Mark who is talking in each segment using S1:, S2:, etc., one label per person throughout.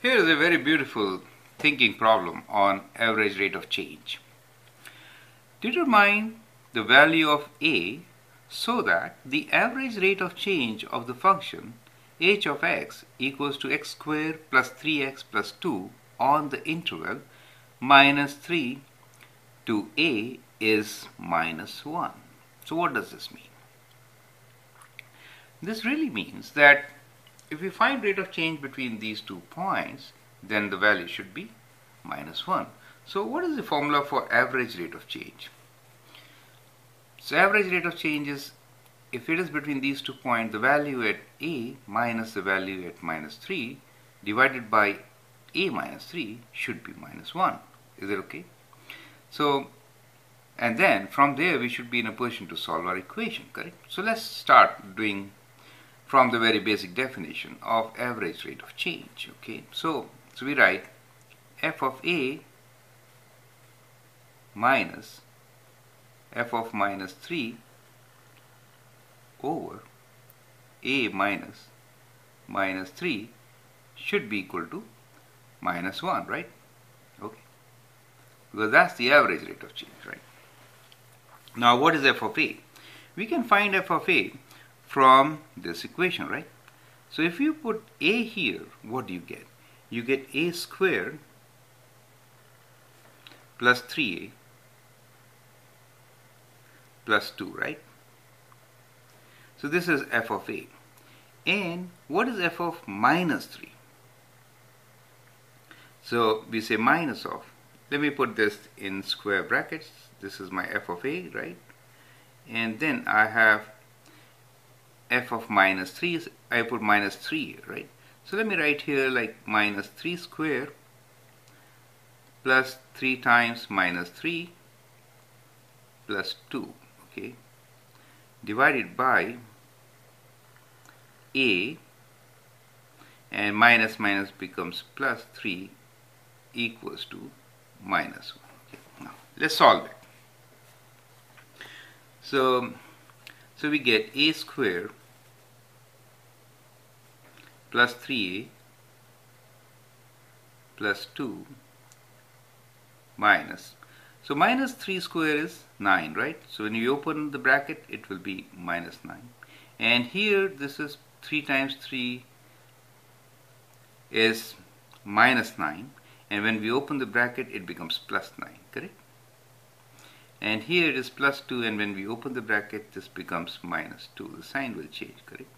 S1: Here is a very beautiful thinking problem on average rate of change. Determine the value of a so that the average rate of change of the function h of x equals to x squared plus 3x plus 2 on the interval minus 3 to a is minus 1. So what does this mean? This really means that if we find rate of change between these 2 points, then the value should be minus 1. So what is the formula for average rate of change? So average rate of change is, if it is between these 2 points, the value at a minus the value at minus 3 divided by a minus 3 should be minus 1. Is it okay? So, and then from there we should be in a position to solve our equation, correct? So let's start doing from the very basic definition of average rate of change. Okay, so we write f of a minus f of minus 3 over a minus minus 3 should be equal to minus 1, right? Okay, because that's the average rate of change, right? Now what is f of a? We can find f of a from this equation, right? So if you put a here, what do you get? You get a squared plus 3a plus 2, right? So this is f of a. And what is f of minus 3? So we say minus of, let me put this in square brackets. This is my f of a, right? And then I have f of minus 3, I put minus 3 here, right? So let me write here like minus 3 square plus 3 times minus 3 plus 2, okay, divided by a, and minus minus becomes plus 3 equals to minus 1. Okay, now let's solve it. So we get a squared plus 3a plus 2 minus, so minus 3 square is 9, right? So when you open the bracket it will be minus 9, and here this is 3 times 3 is minus 9, and when we open the bracket it becomes plus 9, correct? And here it is plus 2, and when we open the bracket this becomes minus 2. The sign will change, correct?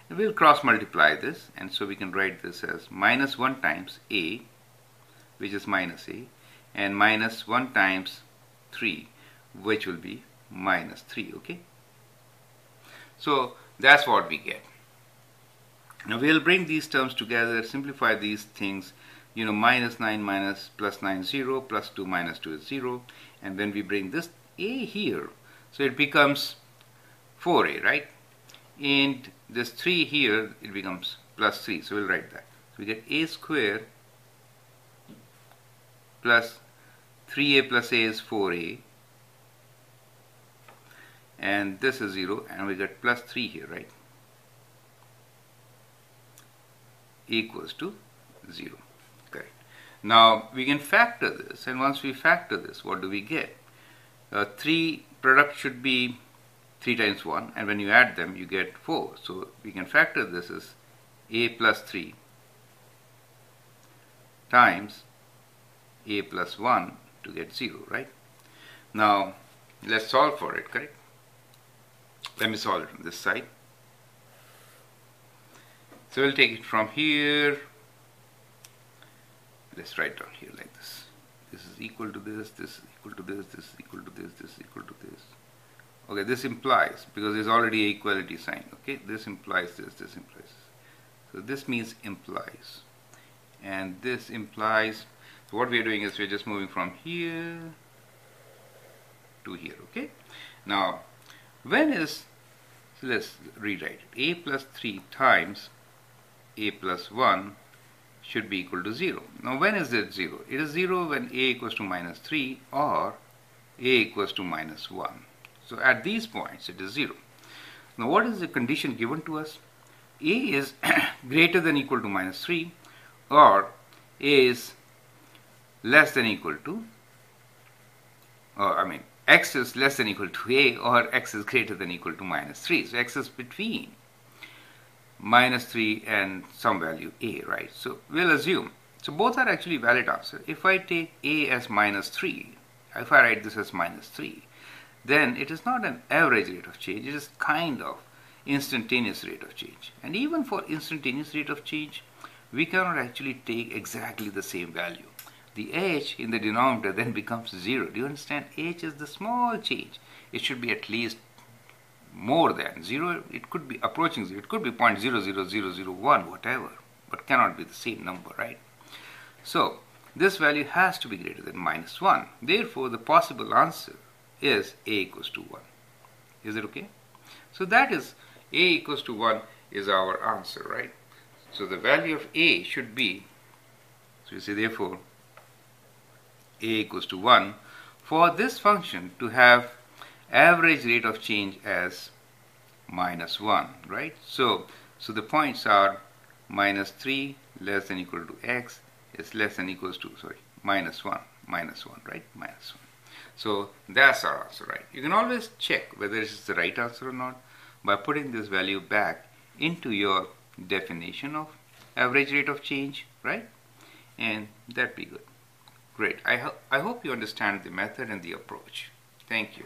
S1: And we'll cross multiply this, and so we can write this as minus 1 times a, which is minus a, and minus 1 times 3, which will be minus 3, okay? So that's what we get. Now we'll bring these terms together, simplify these things. You know, minus 9 minus plus 9 is 0, plus 2 minus 2 is 0, and when we bring this a here, so it becomes 4a, right? And this 3 here, it becomes plus 3, so we'll write that. So we get a squared plus 3a plus a is 4a, and this is 0, and we get plus 3 here, right? Equals to 0. Correct. Now we can factor this, and once we factor this, what do we get? 3 product should be 3 times 1, and when you add them you get 4. So we can factor this as a plus 3 times a plus 1 to get 0, right? Now let's solve for it, correct? Let me solve it on this side. So we'll take it from here. Let's write down here like this. This is equal to this, this is equal to this, this is equal to this, this is equal to this. Okay, this implies, because there's already a equality sign, okay, this implies this, this implies this. So this means implies. And this implies, so what we're doing is we're just moving from here to here, okay? Now, when is, so let's rewrite it. A plus 3 times a plus 1 should be equal to 0. Now when is it 0? It is 0 when a equals to minus 3 or a equals to minus 1. So at these points it is 0. Now what is the condition given to us? A is greater than or equal to minus 3, or a is less than equal to, or I mean x is less than equal to a, or x is greater than equal to minus 3. So x is between minus 3 and some value a, right? So we'll assume, so both are actually valid answer. If I take a as minus 3, if I write this as minus 3, then it is not an average rate of change, it is kind of instantaneous rate of change. And even for instantaneous rate of change, we cannot actually take exactly the same value. The h in the denominator then becomes 0. Do you understand? H is the small change. It should be at least more than 0. It could be approaching 0. It could be 0.00001, whatever, but cannot be the same number, right? So this value has to be greater than minus 1. Therefore, the possible answer is a equals to 1. Is it okay? So that is a equals to 1 is our answer, right? So the value of a should be, so you say therefore a equals to 1 for this function to have average rate of change as minus 1, right? So the points are minus 3 less than equal to x is less than equals to, minus 1, right? Minus 1. So that's our answer, right? You can always check whether it's the right answer or not by putting this value back into your definition of average rate of change, right? And that'd be good. Great. I hope you understand the method and the approach. Thank you.